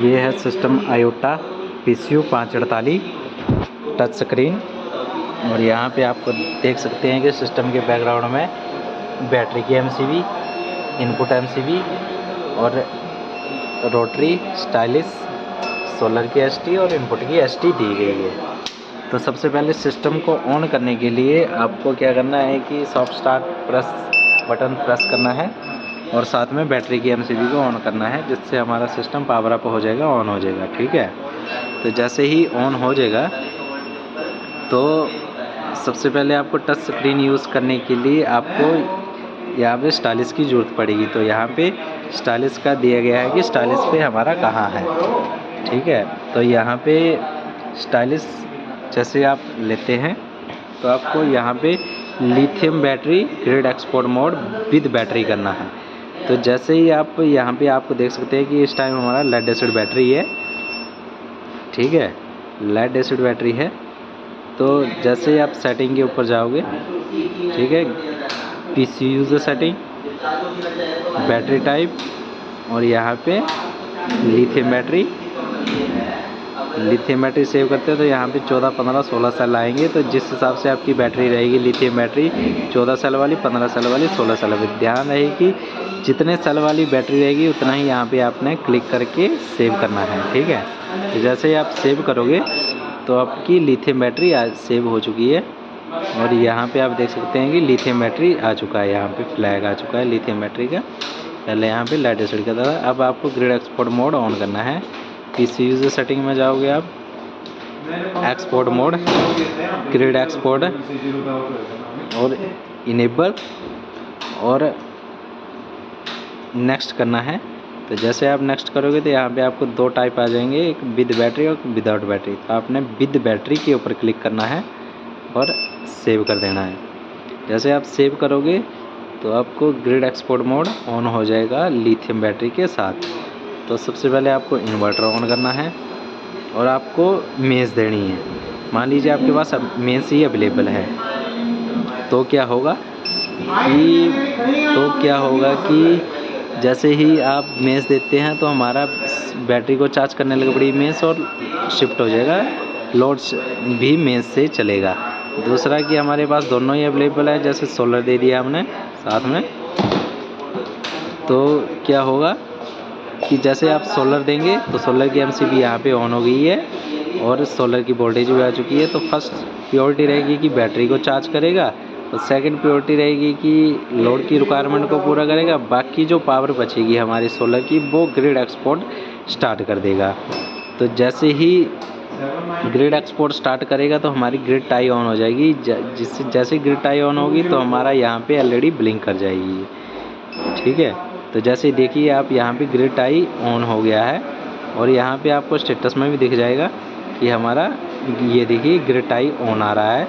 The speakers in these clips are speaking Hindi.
ये है system iota PCU 548 touch screen. और यहाँ पे आपको देख सकते हैं कि सिस्टम के बैकग्राउंड में बैटरी की MCB, इनपुट MCB और रोटरी, स्टाइलिश, सोलर की ST और इनपुट की ST दी गई है। तो सबसे पहले सिस्टम को ऑन करने के लिए आपको क्या करना है कि सॉफ्ट स्टार्ट बटन प्रेस करना है और साथ में बैटरी की MCB को ऑन करना है, जिससे हमारा सिस्टम पावर अप हो जाएगा, ऑन हो जाएगा। ठीक है, तो जैसे ही ऑन हो जाएगा तो सबसे पहले आपको टच स्क्रीन यूज़ करने के लिए आपको यहाँ पे स्टाइलिश की ज़रूरत पड़ेगी। तो यहाँ पे स्टाइलिश का दिया गया है कि स्टाइलिश पे हमारा कहाँ है। ठीक है, तो यहाँ पे स्टाइलिश जैसे आप लेते हैं तो आपको यहाँ पे lithium battery grid export mode with battery करना है। तो जैसे ही आप यहाँ पे आपको देख सकते हैं कि इस टाइम हमारा लेड एसिड बैटरी है। ठीक है, लेड एसिड बैटरी है। तो जैसे ही आप सेटिंग के ऊपर जाओगे, ठीक है, PC user setting, battery type और यहाँ पे लिथियम बैटरी सेव करते हैं। तो यहाँ पे 14, 15, 16 सेल आएंगे। तो जिस हिसाब से आपकी बैटरी रहेगी, लिथियम बैटरी 14 सेल वाली, 15 सेल वाली, 16 सेल वाली, ध्यान रहे कि जितने सेल वाली बैटरी रहेगी उतना ही यहाँ पे आपने क्लिक करके सेव करना है। ठीक है, तो जैसे ही आप सेव करोगे तो आपकी लिथियम बैटरी आज सेव हो चुकी है। और यहाँ पे आप देख सकते हैं कि लिथियम बैटरी आ चुका है, यहाँ पे फ्लैग आ चुका है लिथियम बैटरी का। पहले यहाँ पे लेड एसिड का था। अब आपको ग्रिड एक्सपोर्ट मोड ऑन करना है। PC यूज़र सेटिंग में जाओगे आप, एक्सपोर्ट मोड, ग्रिड एक्सपोर्ट और इनेबल और नेक्स्ट करना है। तो जैसे आप नेक्स्ट करोगे तो यहाँ पे आपको दो टाइप आ जाएंगे, एक विद बैटरी और विदाउट बैटरी। तो आपने विद बैटरी के ऊपर क्लिक करना है और सेव कर देना है। जैसे आप सेव करोगे तो आपको ग्रिड एक्सपोर्ट मोड ऑन हो जाएगा लिथियम बैटरी के साथ। तो सबसे पहले आपको इन्वर्टर ऑन करना है और आपको मेंस देनी है। मान लीजिए आपके पास मेंस ही अवेलेबल है, तो क्या होगा कि जैसे ही आप मेंस देते हैं तो हमारा बैटरी को चार्ज करने लगे बड़ी मेंस और शिफ्ट हो जाएगा, लोड भी मेंस से चलेगा। दूसरा कि हमारे पास दोनों ही अवेलेबल है, जैसे सोलर दे दिया हमने साथ में। तो क्या होगा कि जैसे आप सोलर देंगे तो सोलर की MCB यहाँ पे ऑन हो गई है और सोलर की वोल्टेज भी आ चुकी है। तो फर्स्ट प्रायोरिटी रहेगी कि बैटरी को चार्ज करेगा और सेकंड प्रायोरिटी रहेगी कि लोड की रिक्वायरमेंट को पूरा करेगा। बाकी जो पावर बचेगी हमारी सोलर की वो ग्रिड एक्सपोर्ट स्टार्ट कर देगा। तो जैसे ही ग्रिड एक्सपोर्ट स्टार्ट करेगा तो हमारी ग्रिड टाई ऑन हो जाएगी। जैसे ग्रिड टाई ऑन होगी तो हमारा यहाँ पे LED ब्लिंक कर जाएगी। ठीक है, तो जैसे देखिए आप यहाँ पे ग्रिड टाई ऑन हो गया है और यहाँ पे आपको स्टेटस में भी दिख जाएगा कि हमारा ये देखिए ग्रिड टाई ऑन आ रहा है।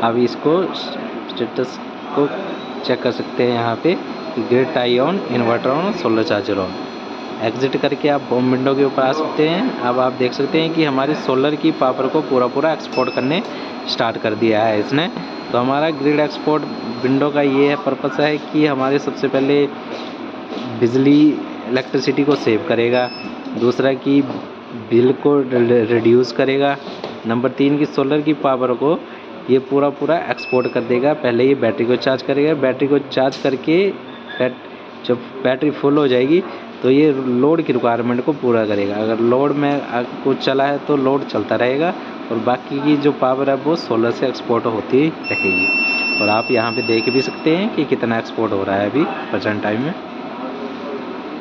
अब इसको स्टेटस को चेक कर सकते हैं यहाँ पे कि grid tie on, inverter on, solar charger on. Exit करके आप होम विंडो के ऊपर आ सकते हैं। अब आप देख सकते हैं कि हमारी सोलर की पावर को पूरा एक्सपोर्ट करने स्टार्ट कर दिया है इसने। तो हमारा ग्रिड एक्सपोर्ट विंडो का ये है पर्पस है कि हमारे सबसे पहले बिजली इलेक्ट्रिसिटी को सेव करेगा, दूसरा कि बिल को रिड्यूस करेगा, नंबर 3 की सोलर की पावर को ये पूरा एक्सपोर्ट कर देगा। पहले ये बैटरी को चार्ज करेगा, बैटरी को चार्ज करके जब बैटरी फुल हो जाएगी तो ये लोड की रिक्वायरमेंट को पूरा करेगा। अगर लोड में कुछ चला है तो लोड चलता रहेगा और बाकी की जो पावर है वो सोलर से एक्सपोर्ट होती रहेगी। और आप यहाँ पे देख भी सकते हैं कि कितना एक्सपोर्ट हो रहा है अभी प्रेजेंट टाइम में।